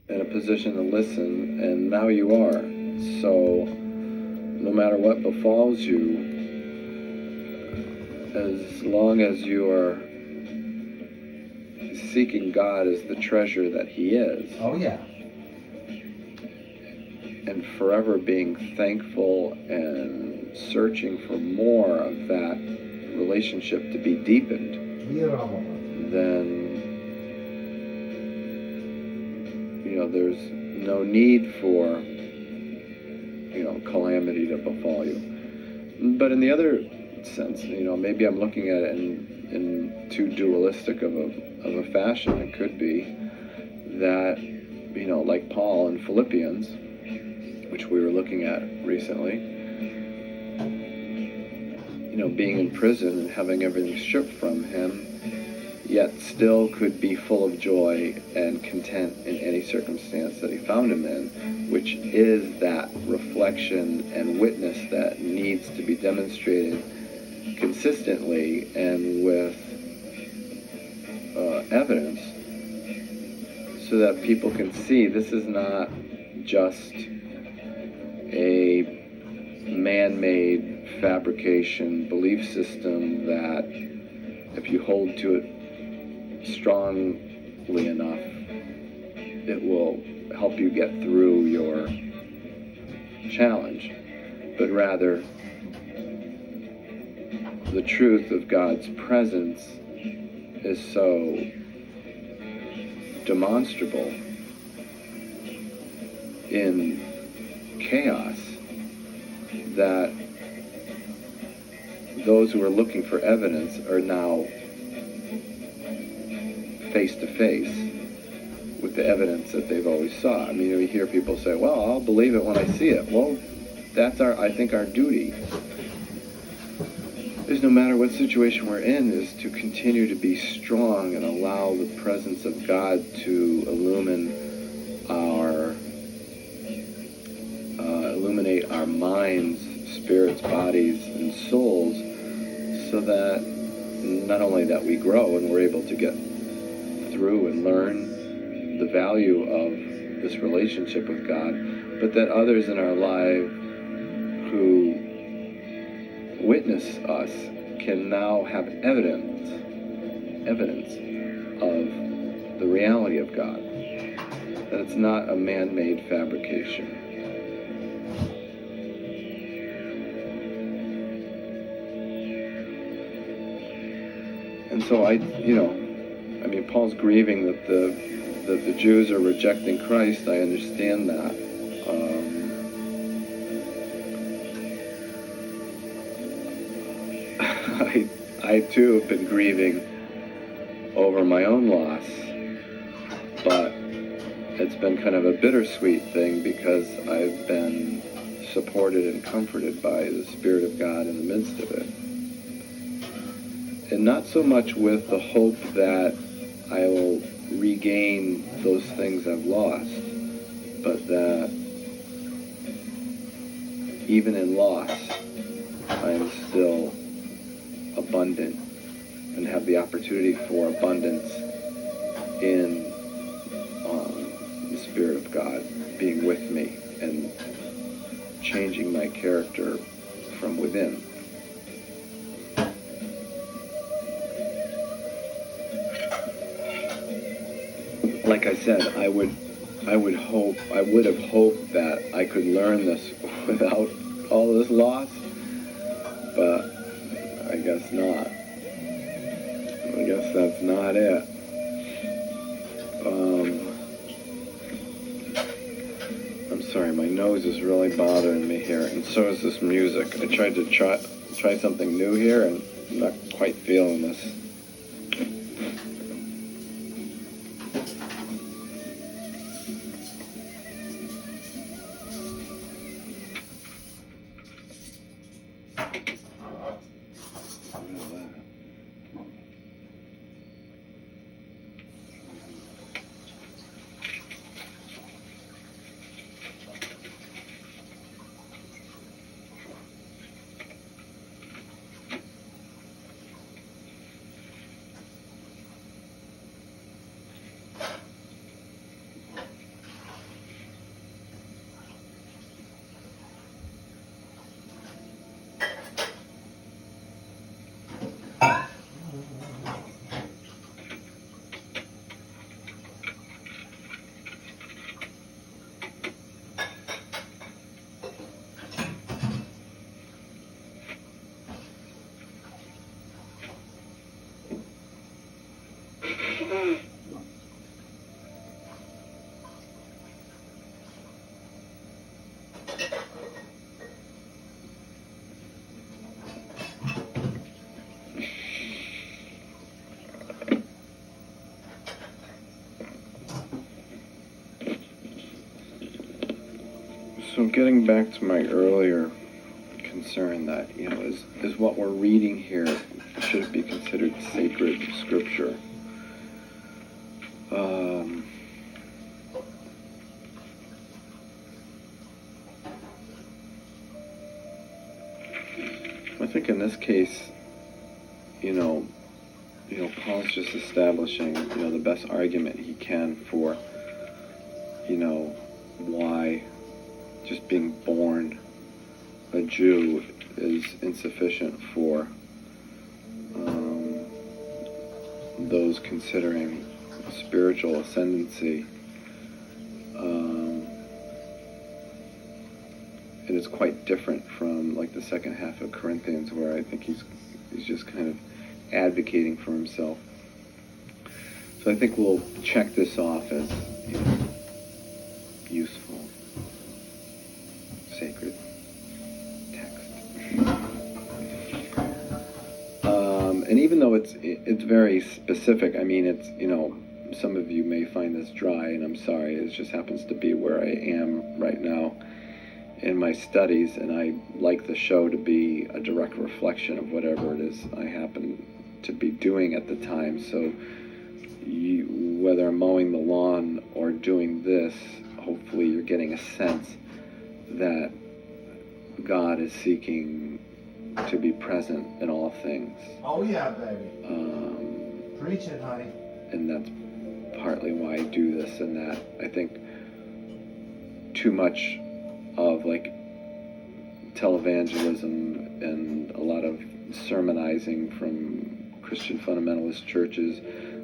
in a position to listen, and now you are. So no matter what befalls you, as long as you are seeking God as the treasure that He is. Oh, yeah. And forever being thankful and searching for more of that relationship to be deepened, then, there's no need for, calamity to befall you. But in the other sense, maybe I'm looking at it in too dualistic of a fashion. It could be that, like Paul in Philippians, which we were looking at recently, being in prison and having everything stripped from him, yet still could be full of joy and content in any circumstance that he found him in, which is that reflection and witness that needs to be demonstrated consistently and with evidence, so that people can see this is not just a man-made fabrication belief system that if you hold to it strongly enough, it will help you get through your challenge, but rather the truth of God's presence is so demonstrable in chaos that those who are looking for evidence are now face to face with the evidence that they've always saw. I mean, we hear people say, well, I'll believe it when I see it. Well, that's I think our duty is, no matter what situation we're in, is to continue to be strong and allow the presence of God to illuminate our minds, spirits, bodies, and souls, so that not only that we grow and we're able to get through and learn the value of this relationship with God, but that others in our life who witness us can now have evidence of the reality of God, that it's not a man-made fabrication. And so Paul's grieving that the Jews are rejecting Christ. I understand that. I too have been grieving over my own loss, but it's been kind of a bittersweet thing because I've been supported and comforted by the Spirit of God in the midst of it. And not so much with the hope that I will regain those things I've lost, but that even in loss, I am still abundant and have the opportunity for abundance in the Spirit of God being with me and changing my character from within. Like I said, I would have hoped that I could learn this without all this loss, but I guess not. I guess that's not it. I'm sorry, my nose is really bothering me here, and so is this music. I tried to try something new here, and I'm not quite feeling this. So getting back to my earlier concern that, is what we're reading here, should it be considered sacred scripture? I think in this case, Paul's just establishing, the best argument he can for, why just being born a Jew is insufficient for those considering spiritual ascendancy. It is quite different from like the second half of Corinthians, where I think he's just kind of advocating for himself. So I think we'll check this off as useful, sacred text. And even though it's very specific, I mean, it's, some of you may find this dry, and I'm sorry, it just happens to be where I am right now in my studies, and I like the show to be a direct reflection of whatever it is I happen to be doing at the time. So whether I'm mowing the lawn or doing this, hopefully you're getting a sense that God is seeking to be present in all things. Oh yeah, baby. Preach it, honey. And that's partly why I do this and that. I think too much of like televangelism and a lot of sermonizing from Christian fundamentalist churches,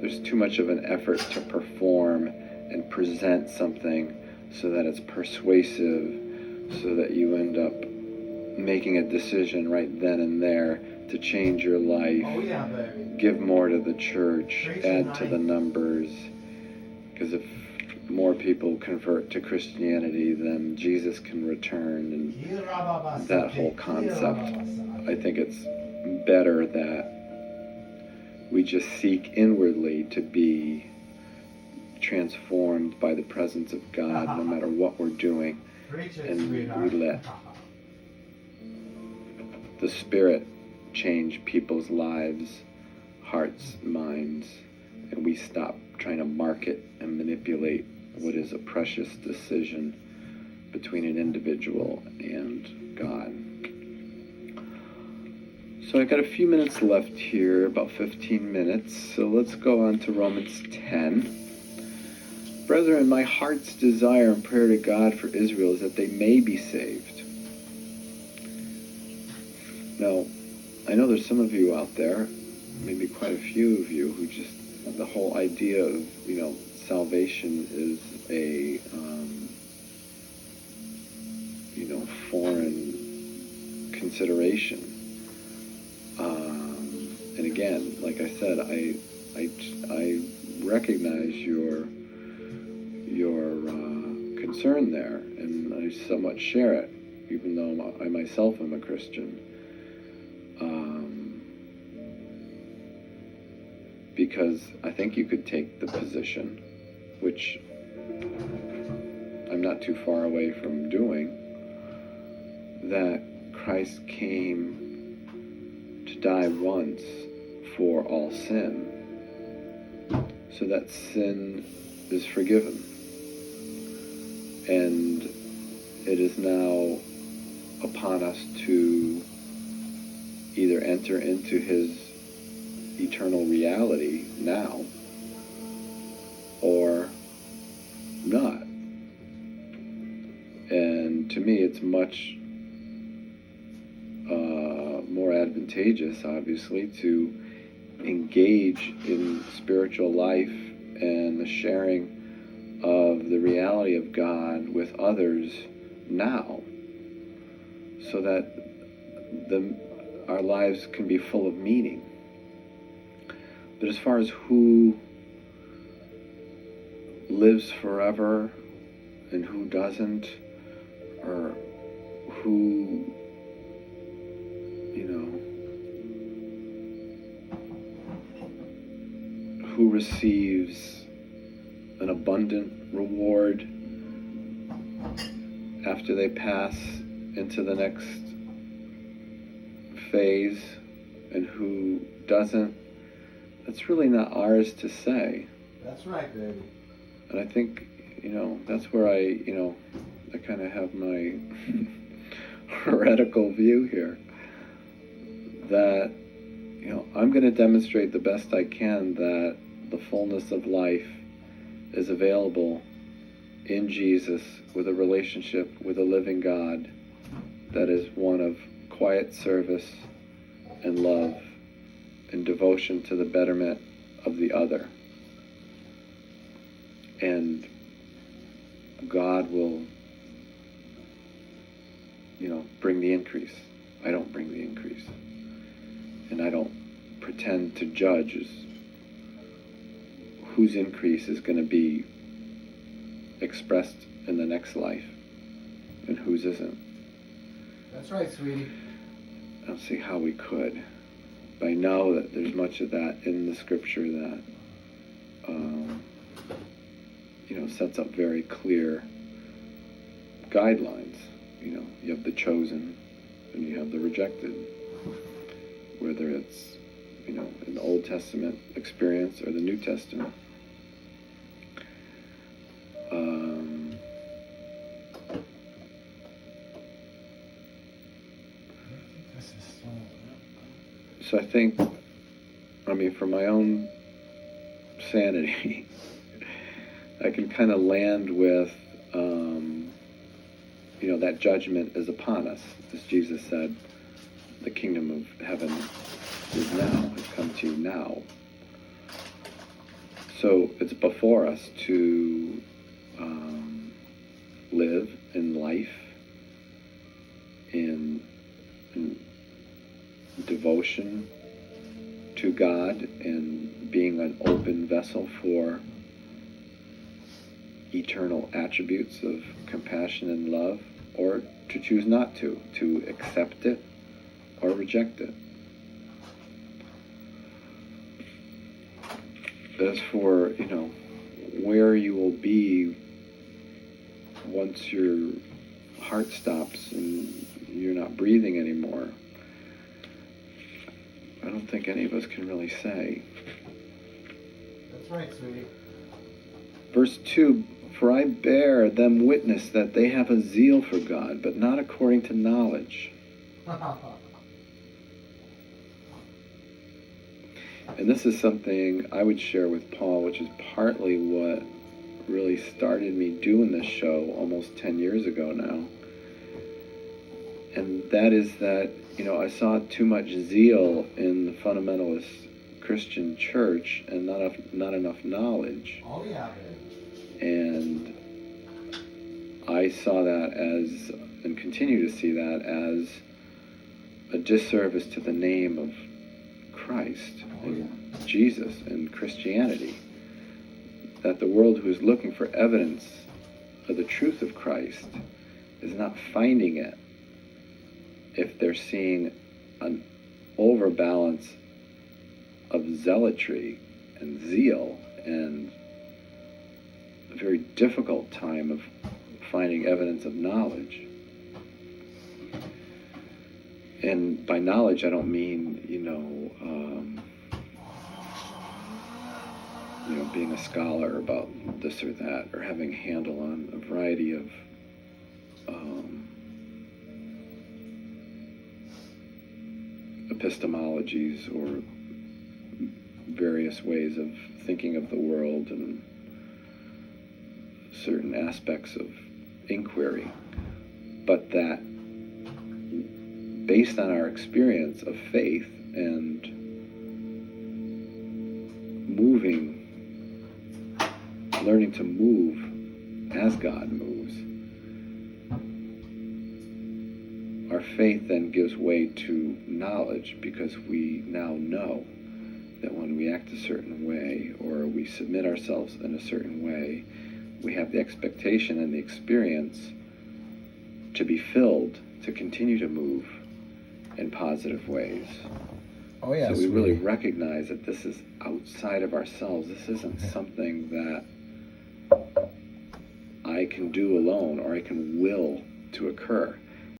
there's too much of an effort to perform and present something so that it's persuasive, so that you end up making a decision right then and there to change your life. Oh yeah, baby. Give more to the church, add to the numbers, because if more people convert to Christianity, then Jesus can return, and that whole concept. I think it's better that we just seek inwardly to be transformed by the presence of God no matter what we're doing, and we let the Spirit change people's lives, hearts, minds, and we stop trying to market and manipulate what is a precious decision between an individual and God. So I've got a few minutes left here, about 15 minutes, so let's go on to Romans 10. Brethren, my heart's desire and prayer to God for Israel is that they may be saved. Now, I know there's some of you out there, maybe quite a few of you, who just, the whole idea of, salvation is a, foreign consideration. And again, like I said, I recognize your concern there, and I somewhat share it, even though I myself am a Christian. Because I think you could take the position, which I'm not too far away from doing, that Christ came to die once for all sin, so that sin is forgiven. And it is now upon us to either enter into his eternal reality now or not. And to me, it's much more advantageous, obviously, to engage in spiritual life and the sharing of the reality of God with others now, so that our lives can be full of meaning. But as far as who lives forever and who doesn't, or who, who receives an abundant reward after they pass into the next phase and who doesn't, that's really not ours to say. That's right, baby. And I think, that's where I kind of have my heretical view here, that, I'm going to demonstrate the best I can that the fullness of life is available in Jesus with a relationship with a living God that is one of quiet service and love and devotion to the betterment of the other. And God will, bring the increase. I don't bring the increase. And I don't pretend to judge whose increase is going to be expressed in the next life and whose isn't. That's right, sweetie. I don't see how we could. But I know that there's much of that in the scripture that sets up very clear guidelines. You have the chosen and you have the rejected, whether it's an Old Testament experience or the New Testament. So I think, for my own sanity, I can kind of land with, that judgment is upon us. As Jesus said, the kingdom of heaven is now, has come to you now. So it's before us to live in life, in devotion to God, and being an open vessel for eternal attributes of compassion and love, or to choose not to accept it or reject it. As for, where you will be once your heart stops and you're not breathing anymore, I don't think any of us can really say. That's right, sweetie. Verse 2, for I bear them witness that they have a zeal for God, but not according to knowledge. And this is something I would share with Paul, which is partly what really started me doing this show almost 10 years ago now. And that is that, I saw too much zeal in the fundamentalist Christian church and not enough knowledge. Oh, yeah, baby. And I saw that as, and continue to see that as, a disservice to the name of Christ and Jesus and Christianity. That the world who is looking for evidence of the truth of Christ is not finding it if they're seeing an overbalance of zealotry and zeal and a very difficult time of finding evidence of knowledge. And by knowledge, I don't mean, being a scholar about this or that, or having a handle on a variety of epistemologies or various ways of thinking of the world and certain aspects of inquiry, but that based on our experience of faith and learning to move as God moves, our faith then gives way to knowledge, because we now know that when we act a certain way or we submit ourselves in a certain way, we have the expectation and the experience to be filled to continue to move in positive ways. Oh, yeah. So we really recognize that this is outside of ourselves. This isn't something that I can do alone or I can will to occur.